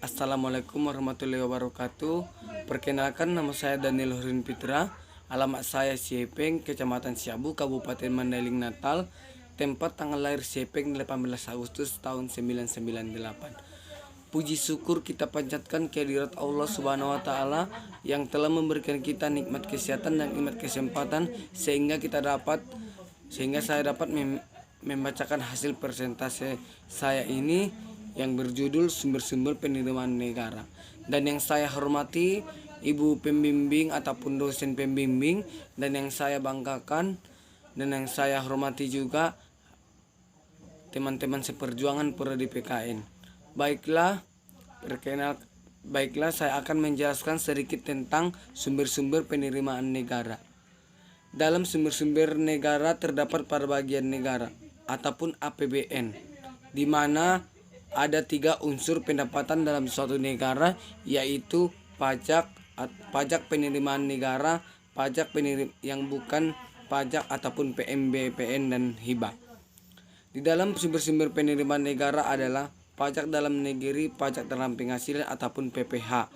Assalamualaikum warahmatullahi wabarakatuh. Perkenalkan, nama saya Daniel Hurin Fitra. Alamat saya Siepeng, Kecamatan Siabu, Kabupaten Mandailing Natal. Tempat tanggal lahir Siepeng 18 Agustus tahun 1998. Puji syukur kita panjatkan kehadirat Allah Subhanahu wa taala yang telah memberikan kita nikmat kesehatan dan nikmat kesempatan sehingga saya dapat membacakan hasil persentase saya ini yang berjudul sumber-sumber penerimaan negara. Dan yang saya hormati ibu pembimbing ataupun dosen pembimbing, dan yang saya banggakan dan yang saya hormati juga teman-teman seperjuangan Prodi PKN. Baiklah, saya akan menjelaskan sedikit tentang sumber-sumber penerimaan negara. Dalam sumber-sumber negara terdapat pada bagian negara ataupun APBN, di mana ada 3 unsur pendapatan dalam suatu negara, yaitu pajak penerimaan negara, yang bukan pajak ataupun PMBPN dan hibah. Di dalam sumber-sumber penerimaan negara adalah pajak dalam negeri, pajak dalam penghasilan ataupun PPH,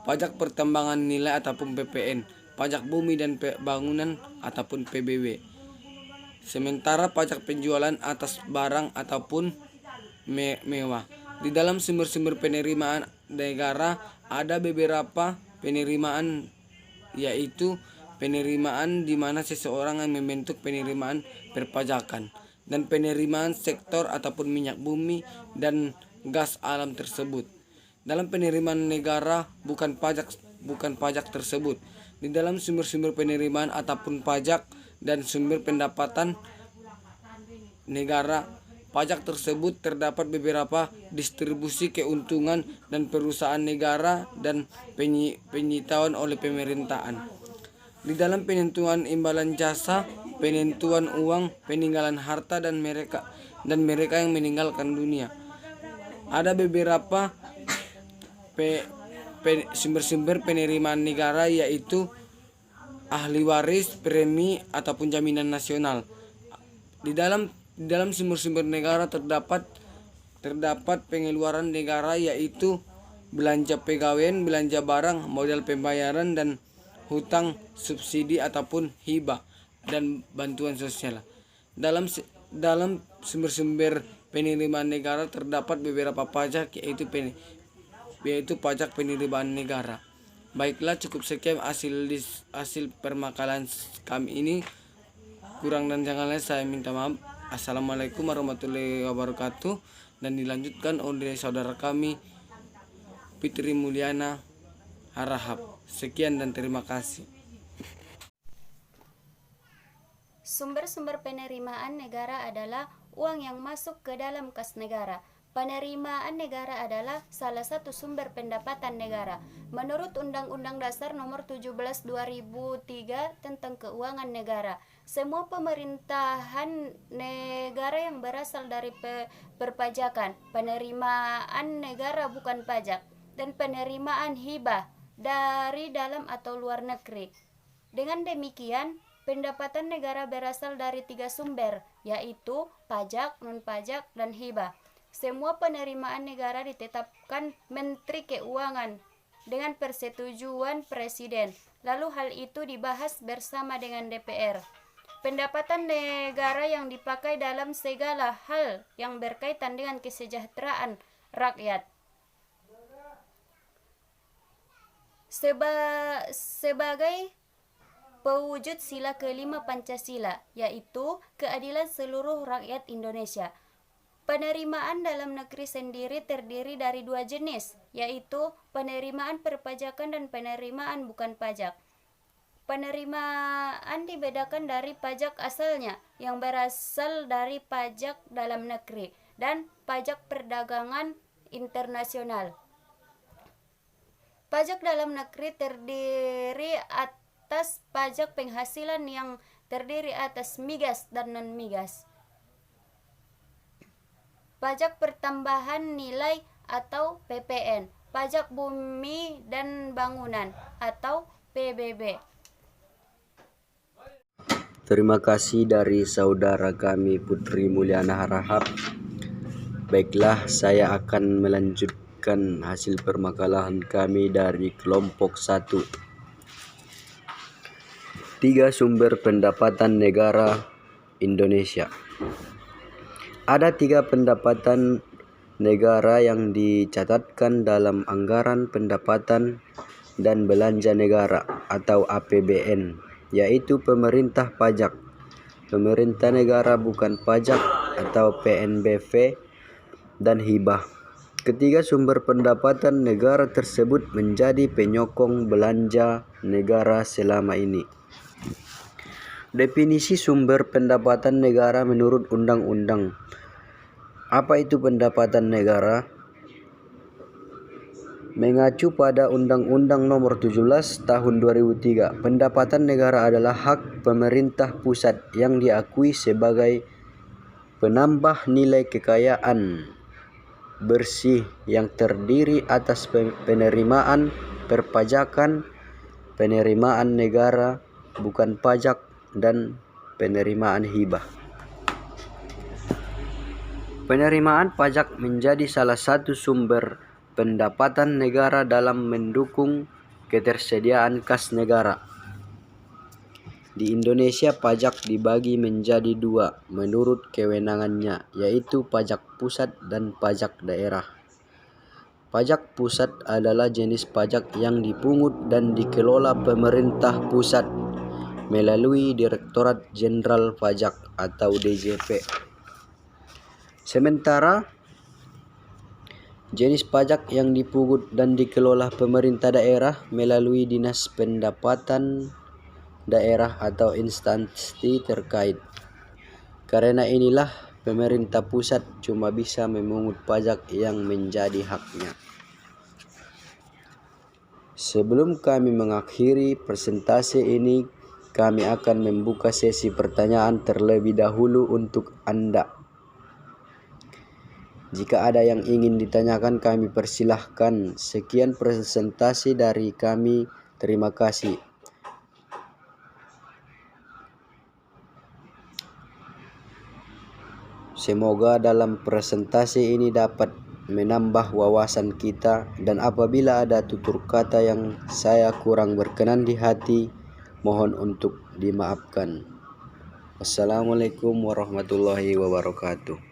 pajak pertambangan nilai ataupun PPN, pajak bumi dan bangunan ataupun PBB. Sementara pajak penjualan atas barang ataupun mewah. Di dalam sumber-sumber penerimaan negara ada beberapa penerimaan, yaitu penerimaan di mana seseorang yang membentuk penerimaan perpajakan, dan penerimaan sektor ataupun minyak bumi dan gas alam tersebut. Dalam penerimaan negara bukan pajak tersebut. Di dalam sumber-sumber penerimaan ataupun pajak dan sumber pendapatan negara, pajak tersebut terdapat beberapa distribusi keuntungan dan perusahaan negara dan penyitahuan oleh pemerintahan. Di dalam penentuan imbalan jasa, penentuan uang, peninggalan harta dan mereka yang meninggalkan dunia. Ada beberapa sumber-sumber penerimaan negara, yaitu ahli waris, premi ataupun jaminan nasional. Di dalam sumber-sumber negara terdapat pengeluaran negara, yaitu belanja pegawaian, belanja barang, modal pembayaran dan hutang, subsidi ataupun hibah dan bantuan sosial. Dalam sumber-sumber penerimaan negara terdapat beberapa pajak, yaitu pajak penerimaan negara. Baiklah, cukup sekian hasil permakalan kami ini. Kurang dan janganlah saya minta maaf. Assalamualaikum warahmatullahi wabarakatuh. Dan dilanjutkan oleh saudara kami Fitri Mulyana Harahap. Sekian dan terima kasih. Sumber-sumber penerimaan negara adalah uang yang masuk ke dalam kas negara. Penerimaan negara adalah salah satu sumber pendapatan negara. Menurut Undang-Undang Dasar Nomor 17 2003 tentang Keuangan Negara, semua pemerintahan negara yang berasal dari perpajakan, penerimaan negara bukan pajak, dan penerimaan hibah dari dalam atau luar negeri. Dengan demikian, pendapatan negara berasal dari 3 sumber, yaitu pajak, non-pajak, dan hibah. Semua penerimaan negara ditetapkan Menteri Keuangan dengan persetujuan Presiden. Lalu hal itu dibahas bersama dengan DPR. Pendapatan negara yang dipakai dalam segala hal yang berkaitan dengan kesejahteraan rakyat. Sebagai pewujud sila kelima Pancasila, yaitu keadilan seluruh rakyat Indonesia. Penerimaan dalam negeri sendiri terdiri dari 2 jenis, yaitu penerimaan perpajakan dan penerimaan bukan pajak. Penerimaan dibedakan dari pajak asalnya yang berasal dari pajak dalam negeri dan pajak perdagangan internasional. Pajak dalam negeri terdiri atas pajak penghasilan yang terdiri atas migas dan non-migas. Pajak pertambahan nilai atau PPN, pajak bumi dan bangunan atau PBB. Terima kasih dari saudara kami Putri Mulyana Harahap. Baiklah, saya akan melanjutkan membagikan hasil permasalahan kami dari kelompok 1. 3 sumber pendapatan negara Indonesia. Ada 3 pendapatan negara yang dicatatkan dalam Anggaran Pendapatan dan Belanja Negara atau APBN, yaitu pemerintah pajak, pemerintah negara bukan pajak atau PNBP, dan hibah. Ketiga sumber pendapatan negara tersebut menjadi penyokong belanja negara selama ini. Definisi sumber pendapatan negara menurut undang-undang. Apa itu pendapatan negara? Mengacu pada Undang-Undang Nomor 17 Tahun 2003, pendapatan negara adalah hak pemerintah pusat yang diakui sebagai penambah nilai kekayaan bersih yang terdiri atas penerimaan perpajakan, penerimaan negara bukan pajak, dan penerimaan hibah. Penerimaan pajak menjadi salah satu sumber pendapatan negara dalam mendukung ketersediaan kas negara. Di Indonesia pajak dibagi menjadi 2 menurut kewenangannya, yaitu pajak pusat dan pajak daerah. Pajak pusat adalah jenis pajak yang dipungut dan dikelola pemerintah pusat melalui Direktorat Jenderal Pajak atau DJP. Sementara jenis pajak yang dipungut dan dikelola pemerintah daerah melalui Dinas Pendapatan Daerah atau instansi terkait. Karena inilah pemerintah pusat cuma bisa memungut pajak yang menjadi haknya. Sebelum kami mengakhiri presentasi ini, kami akan membuka sesi pertanyaan terlebih dahulu untuk Anda. Jika ada yang ingin ditanyakan, kami persilahkan. Sekian presentasi dari kami. Terima kasih. Semoga dalam presentasi ini dapat menambah wawasan kita, dan apabila ada tutur kata yang saya kurang berkenan di hati, mohon untuk dimaafkan. Wassalamualaikum warahmatullahi wabarakatuh.